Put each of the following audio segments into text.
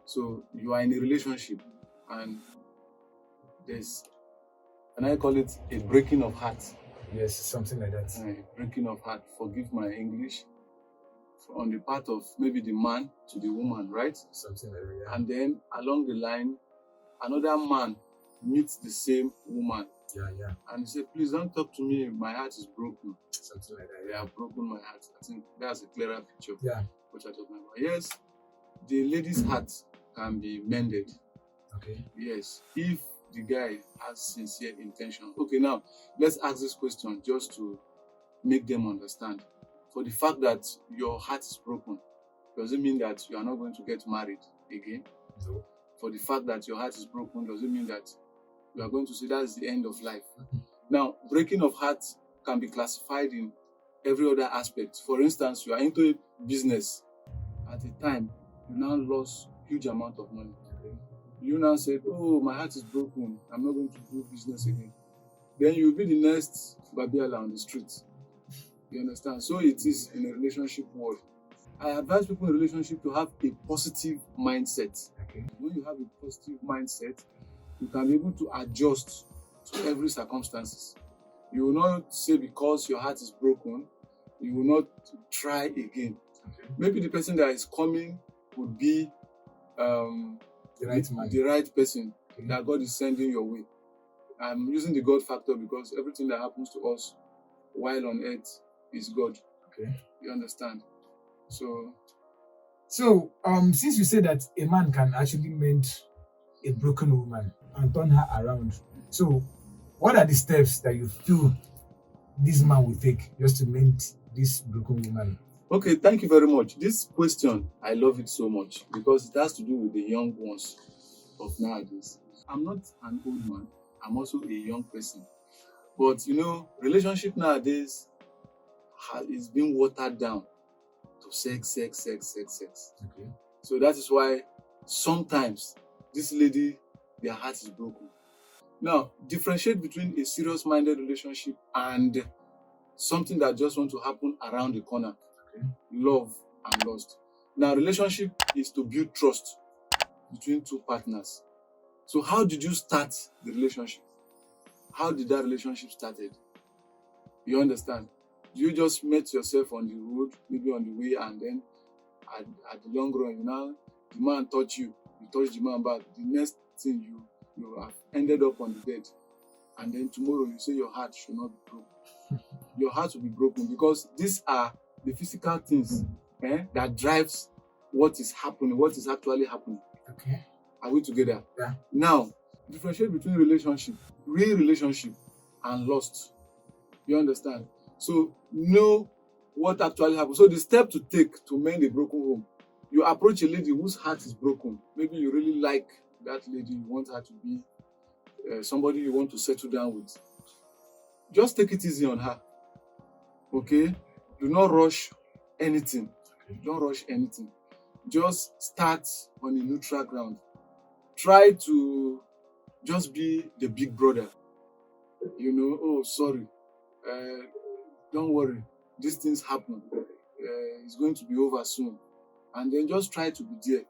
So you are in a relationship and there's, and I call it a breaking of heart. Yes, something like that. A breaking of heart. Forgive my English. On the part of maybe the man to the woman, right? Something like that. Yeah. And then along the line, another man meets the same woman. Yeah. And he said, please don't talk to me. My heart is broken. Something like that. They have broken my heart. I think that's a clearer picture. Yeah. Which I talking about. Yes, the lady's heart can be mended. Okay. Yes, if the guy has sincere intention. Okay, now let's ask this question just to make them understand. For the fact that your heart is broken, does it mean that you are not going to get married again? No. For the fact that your heart is broken, does it mean that you are going to say that's the end of life? Now, breaking of heart can be classified in every other aspect. For instance, you are into a business. At a time, you now lost huge amount of money. You now said, oh, my heart is broken. I'm not going to do business again. Then you'll be the next Babiala on the street. You understand? So it is in a relationship world. I advise people in a relationship to have a positive mindset. Okay. When you have a positive mindset, you can be able to adjust to every circumstances. You will not say because your heart is broken, you will not try again. Okay. Maybe the person that is coming would be the right man, the right person okay, that God is sending your way. I'm using the God factor because everything that happens to us while on earth is God. Okay. You understand? So since you say that a man can actually mend a broken woman and turn her around, so what are the steps that you feel this man will take just to mend this broken woman? Okay, thank you very much. This question, I love it so much because it has to do with the young ones of nowadays. I'm not an old man. I'm also a young person. But, relationship nowadays is being watered down to sex. Okay. So that is why sometimes this lady, their heart is broken. Now, differentiate between a serious-minded relationship and something that just wants to happen around the corner. Okay. Love and lust. Now, relationship is to build trust between two partners. So how did you start the relationship? How did that relationship started? You understand? You just met yourself on the road, maybe on the way, and then at the long run, the man touched you, you touched the man back. The next thing you have ended up on the bed. And then tomorrow you say your heart should not be broken. Your heart will be broken because these are the physical things that drives what is happening, what is actually happening. Okay. Are we together? Yeah. Now, differentiate between relationship, real relationship, and lust. You understand? So, know what actually happened. So, the step to take to mend a broken home, you approach a lady whose heart is broken. Maybe you really like that lady, you want her to be somebody you want to settle down with. Just take it easy on her. Okay? Do not rush anything. Okay. Don't rush anything. Just start on a neutral ground. Try to just be the big brother. Oh, sorry. Don't worry. These things happen. It's going to be over soon. And then just try to be there.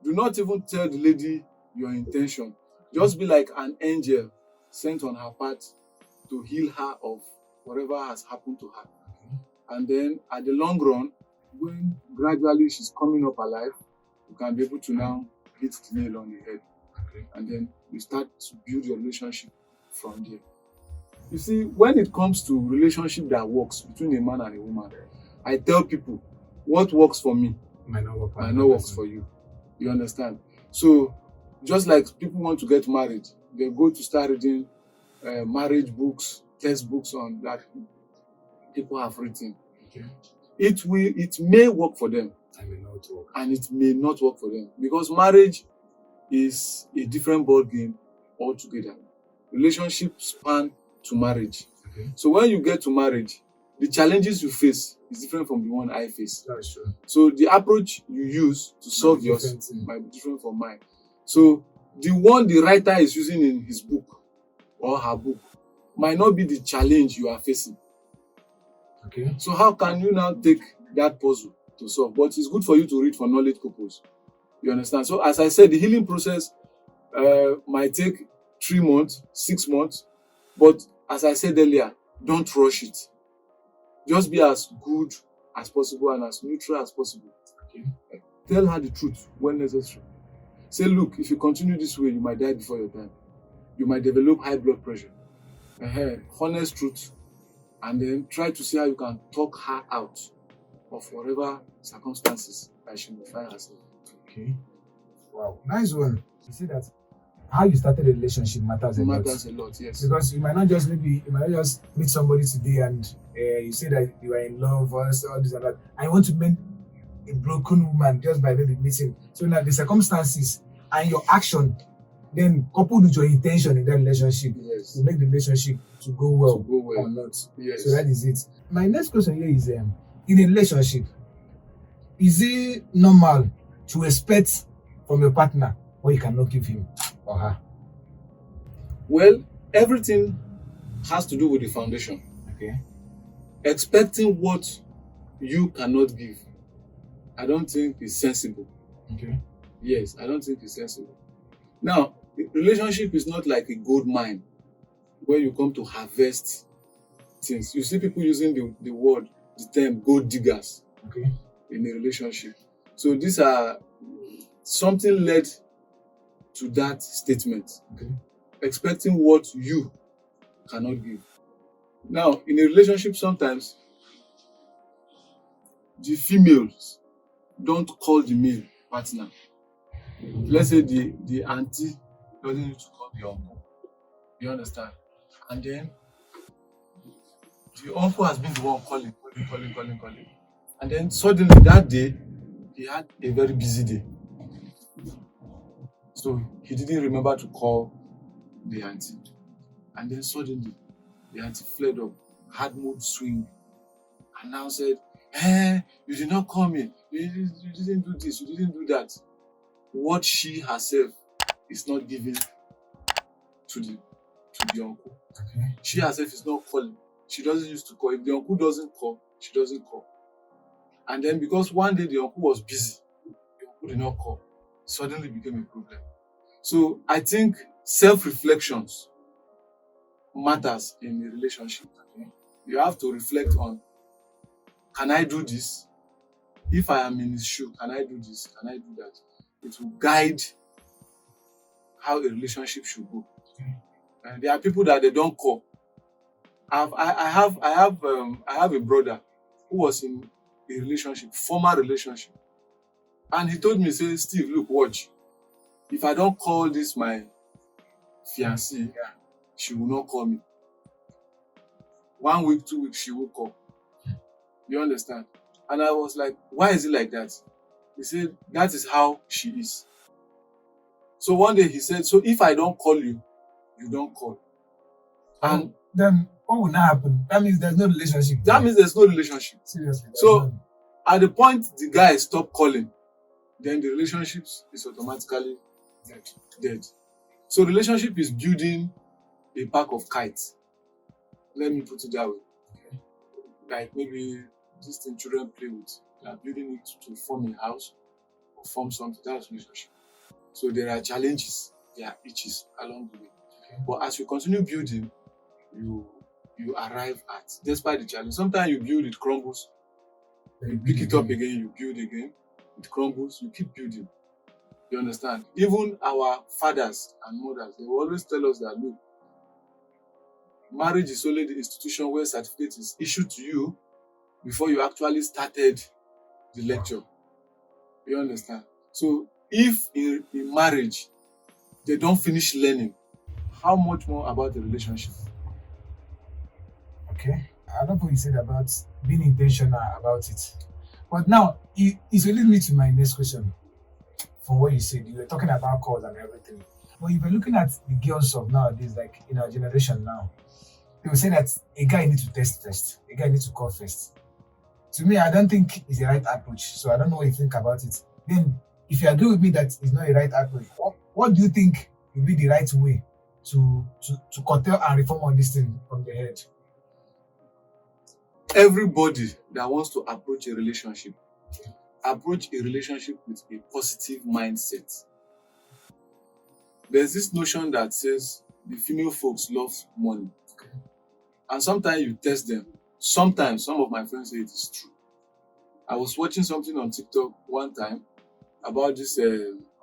Do not even tell the lady your intention. Just be like an angel sent on her path to heal her of whatever has happened to her. Okay. And then at the long run, when gradually she's coming up alive, you can be able to now hit the nail on the head. Okay. And then you start to build your relationship from there. You see, when it comes to relationship that works between a man and a woman, I tell people, what works for me might not work for you. You understand? So, just like people want to get married, they go to start reading marriage books, textbooks on that people have written. Okay. It may work for them. And may not work. And it may not work for them. Because marriage is a different ball game altogether. Relationships span to marriage. Okay. So when you get to marriage, the challenges you face is different from the one I face. That is true. So the approach you use to solve yours might be different from mine. So the one the writer is using in his book or her book might not be the challenge you are facing. Okay. So how can you now take that puzzle to solve? But it's good for you to read for knowledge purpose. You understand? So as I said, the healing process might take 3 months, 6 months, but as I said earlier, don't rush it. Just be as good as possible and as neutral as possible. Okay. Tell her the truth when necessary. Say, look, if you continue this way, you might die before your time. You might develop high blood pressure. Honest truth. And then try to see how you can talk her out of whatever circumstances that she may find herself. Okay. Wow. Nice one. You see that how you started a relationship matters a lot. Matters a lot, yes. Because you might not just meet somebody today and you say that you are in love or all this and that. I want to mend a broken woman just by maybe meeting. So now the circumstances and your action, then coupled with your intention in that relationship, Yes. to make the relationship to go well, or not. Yes. So that is it. My next question here is, in a relationship, is it normal to expect from your partner what you cannot give him or her? Well, everything has to do with the foundation. Okay. Expecting what you cannot give, I don't think is sensible. Okay. Yes, I don't think it's sensible. Now, the relationship is not like a gold mine where you come to harvest things. You see people using the term gold diggers Okay. in a relationship. So these are something led to that statement. Okay. Expecting what you cannot give. Now, in a relationship, sometimes the females don't call the male partner. Let's say the auntie doesn't need to call the uncle. You understand? And then the uncle has been the one calling. And then suddenly that day, he had a very busy day. So he didn't remember to call the auntie. And then suddenly, the auntie flared up, had mood swing, and now said, you did not call me. You didn't do this, you didn't do that. What she herself is not giving to the uncle. Okay. She herself is not calling. She doesn't used to call. If the uncle doesn't call, she doesn't call. And then because one day the uncle was busy, the uncle did not call. It suddenly became a problem. So I think self-reflections matters in a relationship. Okay? You have to reflect on, can I do this? If I am in his shoe, can I do this? Can I do that? It will guide how a relationship should go. Okay. And there are people that they don't call. I have a brother who was in a relationship, former relationship, and he told me, say, Steve, look, watch. If I don't call this my fiancée, she will not call me. 1 week, 2 weeks, she will call. You understand? And I was like, why is it like that? He said, that is how she is. So one day he said, so if I don't call you, you don't call. And then what will not happen? That means there's no relationship. that means there's no relationship. Seriously. So at the point the guy stopped calling, then the relationship is automatically dead. So relationship is building a pack of kites. Let me put it that way. Like maybe this thing children play with. They are building it to form a house or form something. That's relationship. So there are challenges, there are itches along the way. Okay. But as you continue building, you arrive at, despite the challenge. Sometimes you build, it crumbles. Then You pick it up again, you build again, it crumbles, you keep building. You understand? Even our fathers and mothers, they will always tell us that, look, marriage is only the institution where certificate is issued to you before you actually started the lecture. You understand? So if in marriage they don't finish learning, how much more about the relationship? Okay. I love what you said about being intentional about it. But now, it's leading me to my next question. From what you said, you were talking about calls and everything. But if you're looking at the girls of nowadays, like in our generation now, they will say that a guy needs to test first. A guy needs to call first. To me, I don't think it's the right approach. So I don't know what you think about it. Then, if you agree with me that it's not a right approach, what do you think would be the right way to curtail and reform on this thing from the head? Everybody that wants to approach a relationship approach a relationship with a positive mindset. There's this notion that says the female folks love money. Okay. And sometimes you test them. Sometimes some of my friends say it is true. I was watching something on TikTok one time about this,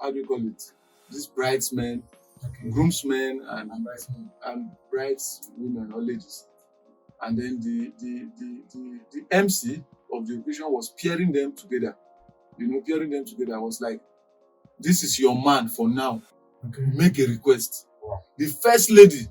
how do you call it? These bridesmen, Okay. groomsmen, And bridesmaid. and brides women or ladies. And then the MC of the occasion was pairing them together. Pairing them together was like, this is your man for now. Okay. Make a request. Wow. The first lady